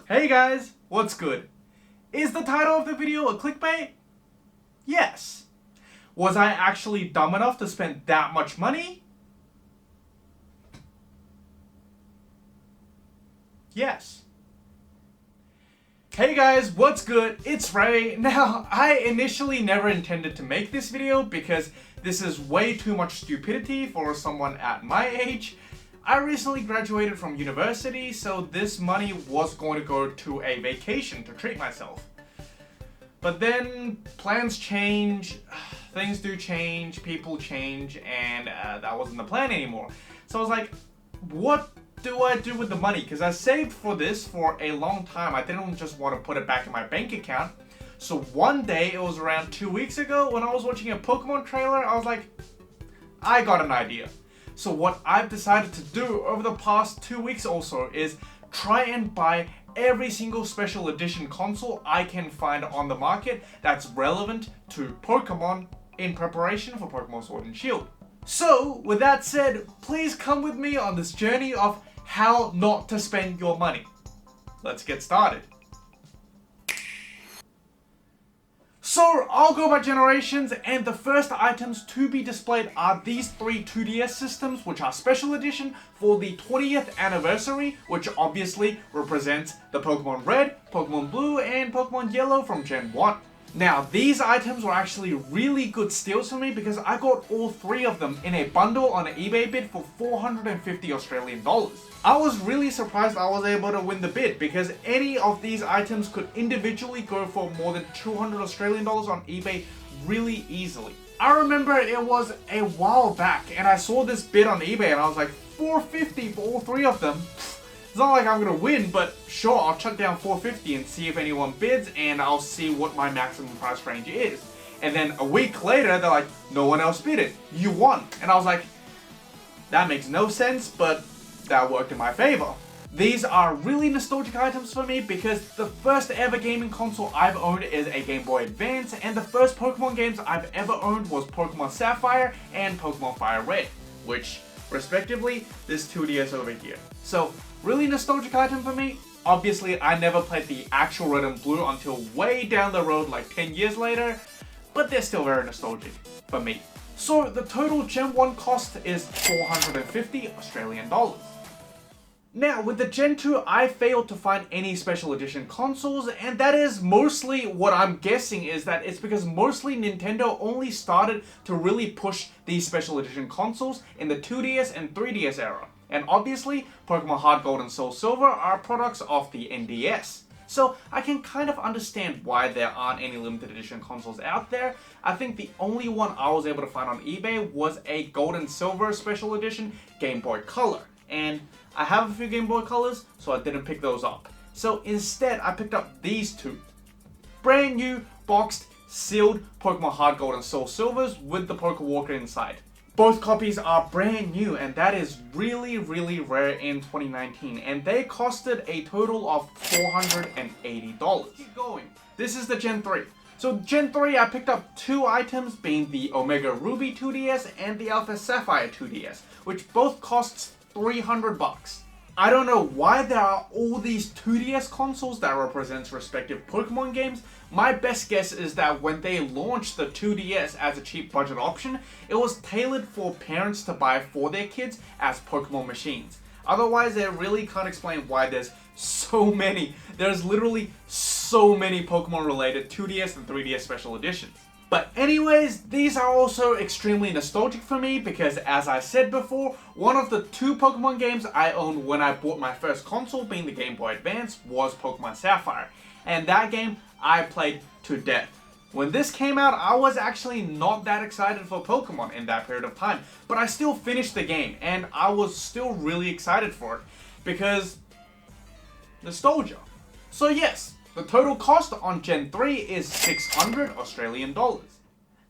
Hey guys, what's good? Is the title of the video a clickbait? Yes. Was I actually dumb enough to spend that much money? Yes. Hey guys, what's good? It's Ray. Now, I initially never intended to make this video because this is way too much stupidity for someone at my age. I recently graduated from university, so this money was going to go to a vacation to treat myself. But then plans change, things do change, people change, and that wasn't the plan anymore. So I was like, what do I do with the money? Because I saved for this for a long time. I didn't just want to put it back in my bank account. So one day, it was around 2 weeks ago, when I was watching a Pokemon trailer, I was like, I got an idea. So what I've decided to do over the past 2 weeks also is try and buy every single special edition console I can find on the market that's relevant to Pokemon in preparation for Pokemon Sword and Shield. So with that said, please come with me on this journey of how not to spend your money. Let's get started. So I'll go by generations, and the first items to be displayed are these three 2DS systems, which are special edition for the 20th anniversary, which obviously represents the Pokemon Red, Pokemon Blue, and Pokemon Yellow from Gen 1. Now, these items were actually really good steals for me because I got all three of them in a bundle on an eBay bid for 450 Australian dollars. I was really surprised I was able to win the bid because any of these items could individually go for more than 200 Australian dollars on eBay really easily. I remember it was a while back and I saw this bid on eBay and I was like, 450 for all three of them? It's not like I'm gonna win, but sure, I'll chuck down 450 and see if anyone bids, and I'll see what my maximum price range is. And then a week later, they're like, no one else bid it. You won. And I was like, that makes no sense, but that worked in my favor. These are really nostalgic items for me because the first ever gaming console I've owned is a Game Boy Advance, and the first Pokemon games I've ever owned was Pokemon Sapphire and Pokemon Fire Red, which, respectively, this 2DS over here. So, really nostalgic item for me. Obviously, I never played the actual Red and Blue until way down the road, like 10 years later, but they're still very nostalgic for me. So the total Gen 1 cost is 450 Australian dollars. Now, with the Gen 2, I failed to find any special edition consoles, and that is mostly what I'm guessing is that it's because mostly Nintendo only started to really push these special edition consoles in the 2DS and 3DS era. And obviously, Pokemon Heart Gold and Soul Silver are products of the NDS. So I can kind of understand why there aren't any limited edition consoles out there. I think the only one I was able to find on eBay was a Gold and Silver special edition Game Boy Color. And I have a few Game Boy Colors, so I didn't pick those up. So instead, I picked up these two. Brand new, boxed, sealed Pokemon Heart Gold and Soul Silvers with the Pokewalker inside. Both copies are brand new, and that is really, really rare in 2019, and they costed a total of $480. Keep going. This is the Gen 3. So Gen 3, I picked up two items, being the Omega Ruby 2DS and the Alpha Sapphire 2DS, which both costs $300. I don't know why there are all these 2DS consoles that represents respective Pokemon games. My best guess is that when they launched the 2DS as a cheap budget option, it was tailored for parents to buy for their kids as Pokemon machines. Otherwise, I really can't explain why there's so many. There's literally so many Pokemon related 2DS and 3DS special editions. But anyways, these are also extremely nostalgic for me because, as I said before, one of the two Pokemon games I owned when I bought my first console, being the Game Boy Advance, was Pokemon Sapphire. And that game I played to death. When this came out, I was actually not that excited for Pokemon in that period of time, but I still finished the game, and I was still really excited for it because nostalgia. So yes, the total cost on Gen 3 is 600 Australian dollars.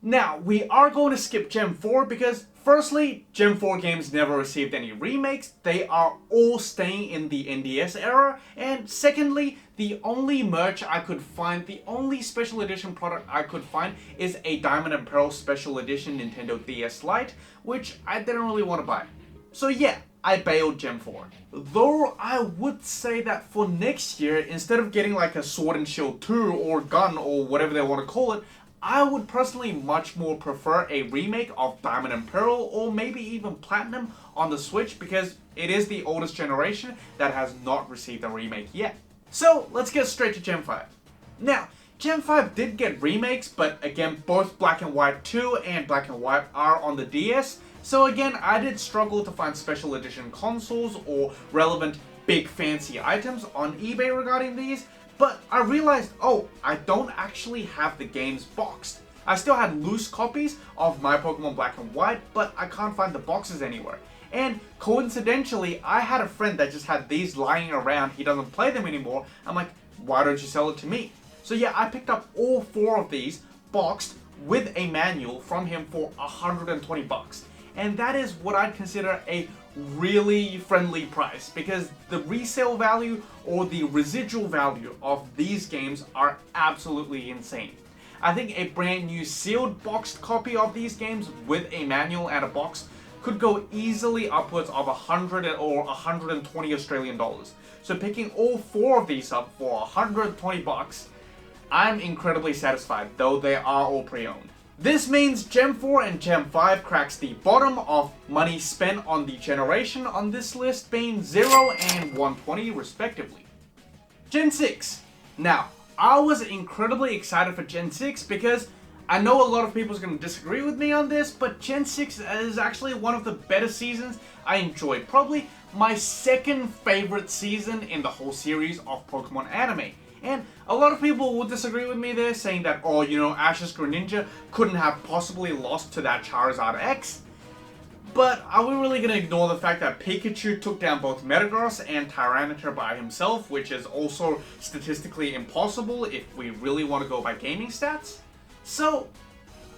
Now, we are going to skip Gen 4 because, firstly, Gen 4 games never received any remakes. They are all staying in the NDS era. And secondly, the only merch I could find, the only special edition product I could find is a Diamond and Pearl Special Edition Nintendo DS Lite, which I didn't really want to buy. So yeah, I bailed Gen 4. Though I would say that for next year, instead of getting like a Sword and Shield 2 or Gun or whatever they want to call it, I would personally much more prefer a remake of Diamond and Pearl or maybe even Platinum on the Switch because it is the oldest generation that has not received a remake yet. So let's get straight to Gen 5. Now, Gen 5 did get remakes, but again, both Black and White 2 and Black and White are on the DS. So again, I did struggle to find special edition consoles or relevant big fancy items on eBay regarding these. But I realized, oh, I don't actually have the games boxed. I still had loose copies of my Pokemon Black and White, but I can't find the boxes anywhere. And coincidentally, I had a friend that just had these lying around. He doesn't play them anymore. I'm like, why don't you sell it to me? So yeah, I picked up all 4 of these boxed with a manual from him for 120 bucks. And that is what I'd consider a really friendly price because the resale value or the residual value of these games are absolutely insane. I think a brand new sealed boxed copy of these games with a manual and a box could go easily upwards of 100 or 120 Australian dollars. So picking all 4 of these up for 120 bucks, I'm incredibly satisfied, though they are all pre-owned. This means Gen 4 and Gen 5 cracks the bottom of money spent on the generation on this list, being 0 and 120 respectively. Gen 6. Now, I was incredibly excited for Gen 6 because I know a lot of people are going to disagree with me on this, but Gen 6 is actually one of the better seasons I enjoyed. Probably my second favorite season in the whole series of Pokemon anime. And a lot of people will disagree with me there, saying that, oh, you know, Ash's Greninja couldn't have possibly lost to that Charizard X. But are we really going to ignore the fact that Pikachu took down both Metagross and Tyranitar by himself, which is also statistically impossible if we really want to go by gaming stats? So,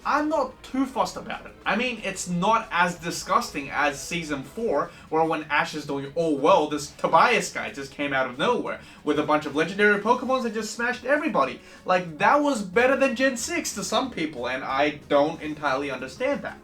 I'm not too fussed about it. I mean, it's not as disgusting as Season 4, where when Ash is doing all well, this Tobias guy just came out of nowhere with a bunch of legendary Pokemons and just smashed everybody. Like, that was better than Gen 6 to some people, and I don't entirely understand that.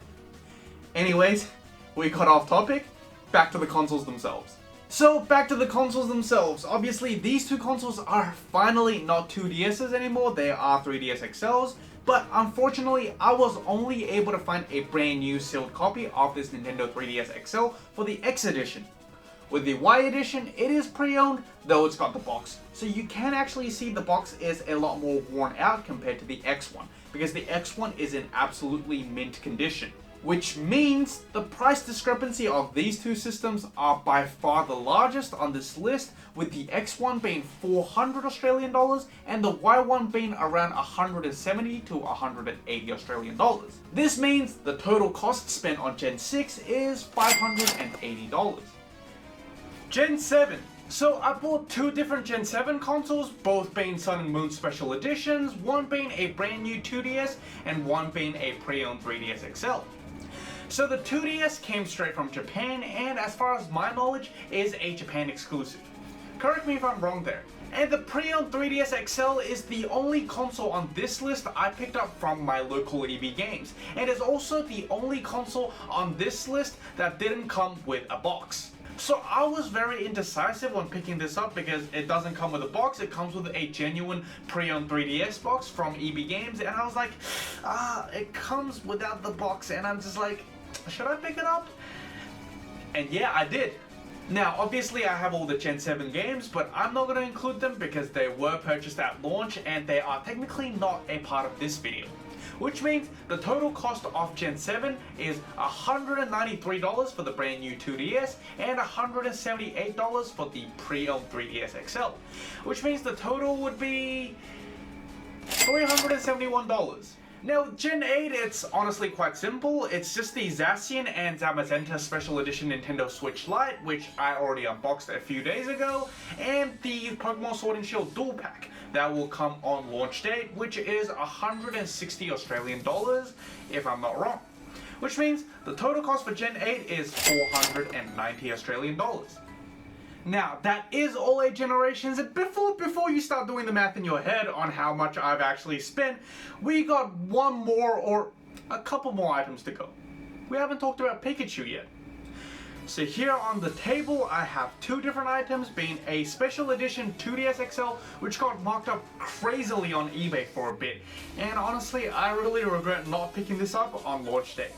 Anyways, we got off topic. Back to the consoles themselves. So, back to the consoles themselves. Obviously, these 2 consoles are finally not 2DSs anymore, they are 3DS XLs. But unfortunately, I was only able to find a brand new sealed copy of this Nintendo 3DS XL for the X edition. With the Y edition, it is pre-owned, though it's got the box. So you can actually see the box is a lot more worn out compared to the X one, because the X one is in absolutely mint condition. Which means the price discrepancy of these 2 systems are by far the largest on this list, with the X1 being 400 Australian dollars and the Y1 being around 170 to 180 Australian dollars. This means the total cost spent on Gen 6 is $580. Gen 7. So I bought 2 different Gen 7 consoles, both being Sun and Moon Special Editions, one being a brand new 2DS and one being a pre-owned 3DS XL. So the 2DS came straight from Japan and, as far as my knowledge, is a Japan exclusive. Correct me if I'm wrong there. And the pre-owned 3DS XL is the only console on this list I picked up from my local EB Games, and is also the only console on this list that didn't come with a box. So I was very indecisive when picking this up because it doesn't come with a box, it comes with a genuine pre-owned 3DS box from EB Games, and I was like, it comes without the box, and I'm just like, should I pick it up? And yeah, I did. Now, obviously I have all the Gen 7 games, but I'm not going to include them because they were purchased at launch and they are technically not a part of this video. Which means the total cost of Gen 7 is $193 for the brand new 2DS and $178 for the pre-owned 3DS XL. Which means the total would be $371. Now, Gen 8, it's honestly quite simple. It's just the Zacian and Zamazenta Special Edition Nintendo Switch Lite, which I already unboxed a few days ago, and the Pokemon Sword and Shield Dual Pack that will come on launch date, which is 160 Australian dollars, if I'm not wrong. Which means the total cost for Gen 8 is 490 Australian dollars. Now, that is all 8 generations, and before you start doing the math in your head on how much I've actually spent, we got one more or a couple more items to go. We haven't talked about Pikachu yet. So here on the table I have two different items, being a special edition 2DS XL which got marked up crazily on eBay for a bit, and honestly I really regret not picking this up on launch day.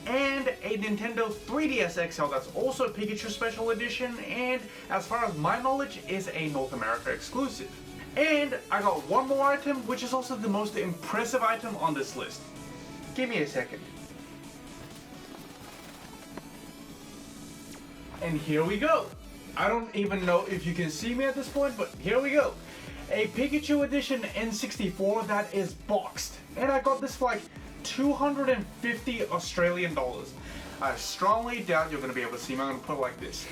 And a Nintendo 3DS XL that's also Pikachu Special Edition, and as far as my knowledge is a North America exclusive. And I got one more item which is also the most impressive item on this list. Give me a second. And here we go. I don't even know if you can see me at this point, but here we go. A Pikachu Edition N64 that is boxed. And I got this for like 250 Australian dollars. I strongly doubt you're going to be able to see me. I'm going to put it like this.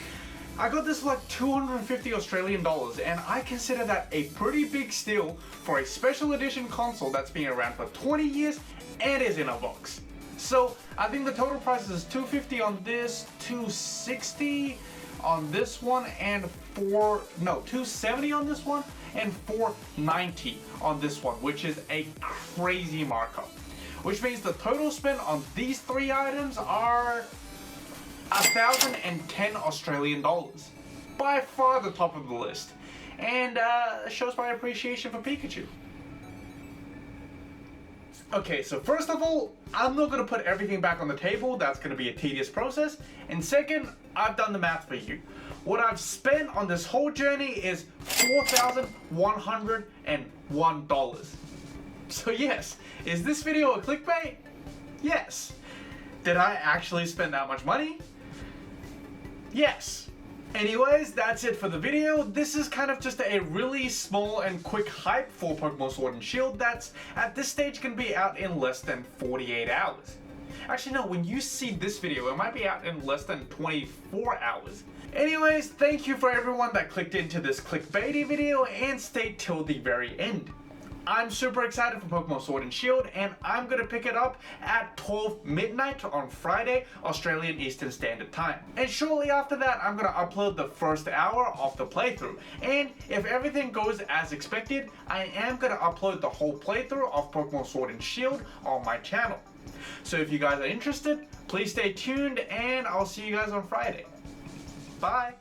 I got this for like 250 Australian dollars, and I consider that a pretty big steal for a special edition console that's been around for 20 years and is in a box. So I think the total price is 250 on this, 260 on this one, and 270 on this one, and 490 on this one, which is a crazy markup. Which means the total spend on these three items are 1,010 Australian dollars. By far the top of the list. And shows my appreciation for Pikachu. Okay, so first of all, I'm not going to put everything back on the table. That's going to be a tedious process. And second, I've done the math for you. What I've spent on this whole journey is $4,101. So yes, is this video a clickbait? Yes. Did I actually spend that much money? Yes. Anyways, that's it for the video. This is kind of just a really small and quick hype for Pokémon Sword and Shield that's at this stage going to be out in less than 48 hours. Actually no, when you see this video it might be out in less than 24 hours. Anyways, thank you for everyone that clicked into this clickbaity video and stayed till the very end. I'm super excited for Pokémon Sword and Shield, and I'm going to pick it up at 12 midnight on Friday, Australian Eastern Standard Time. And shortly after that, I'm going to upload the first hour of the playthrough. And if everything goes as expected, I am going to upload the whole playthrough of Pokémon Sword and Shield on my channel. So if you guys are interested, please stay tuned, and I'll see you guys on Friday. Bye!